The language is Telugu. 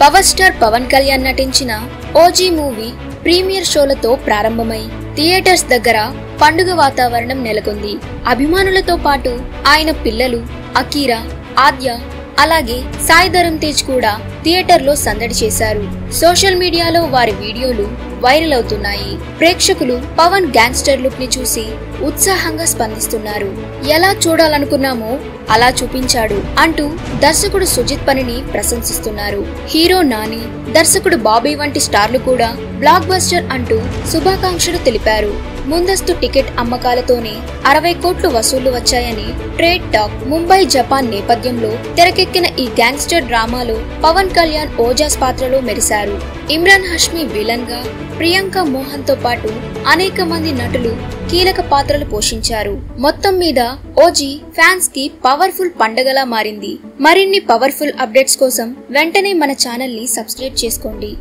పవర్ స్టార్ పవన్ కళ్యాణ్ నటించిన ఓజీ మూవీ ప్రీమియర్ షోలతో ప్రారంభమై థియేటర్స్ దగ్గర పండుగ వాతావరణం నెలకొంది. అభిమానులతో పాటు ఆయన పిల్లలు అకీరా, ఆద్య, అలాగే సాయి ధరమ్ తేజ్ కూడా థియేటర్లో సందడి చేశారు. సోషల్ మీడియాలో వారి వీడియోలు వైరల్ అవుతున్నాయి. ప్రేక్షకులు పవన్ గ్యాంగ్స్టర్ లుక్ ని చూసి ఉత్సాహంగా స్పందిస్తున్నారు. ఎలా చూడాలనుకున్నామో అలా చూపించాడు అంటూ దర్శకుడు సుజిత్ పనిని ప్రశంసిస్తున్నారు. హీరో నాని, దర్శకుడు బాబీ వంటి స్టార్లు కూడా బ్లాక్ బస్టర్ అంటూ శుభాకాంక్షలు తెలిపారు. ముందస్తు టికెట్ అమ్మకాలతోనే 60 కోట్లు వసూళ్లు వచ్చాయని ట్రేడ్ టాక్. ముంబై, జపాన్ నేపథ్యంలో తెరకెక్కిన ఈ గ్యాంగ్స్టర్ డ్రామాలో పవన్ కళ్యాణ్ ఓజాస్ పాత్రలో మెరిశారు. ఇమ్రాన్ హష్మి విలన్ గా, ప్రియాంక మోహన్ తో పాటు అనేక మంది నటులు కీలక పాత్రలు పోషించారు. మొత్తం మీద ఓజీ ఫ్యాన్స్ కి పవర్ఫుల్ పండగలా మారింది. మరిన్ని పవర్ఫుల్ అప్డేట్స్ కోసం వెంటనే మన ఛానల్ ని సబ్స్క్రైబ్ చేసుకోండి.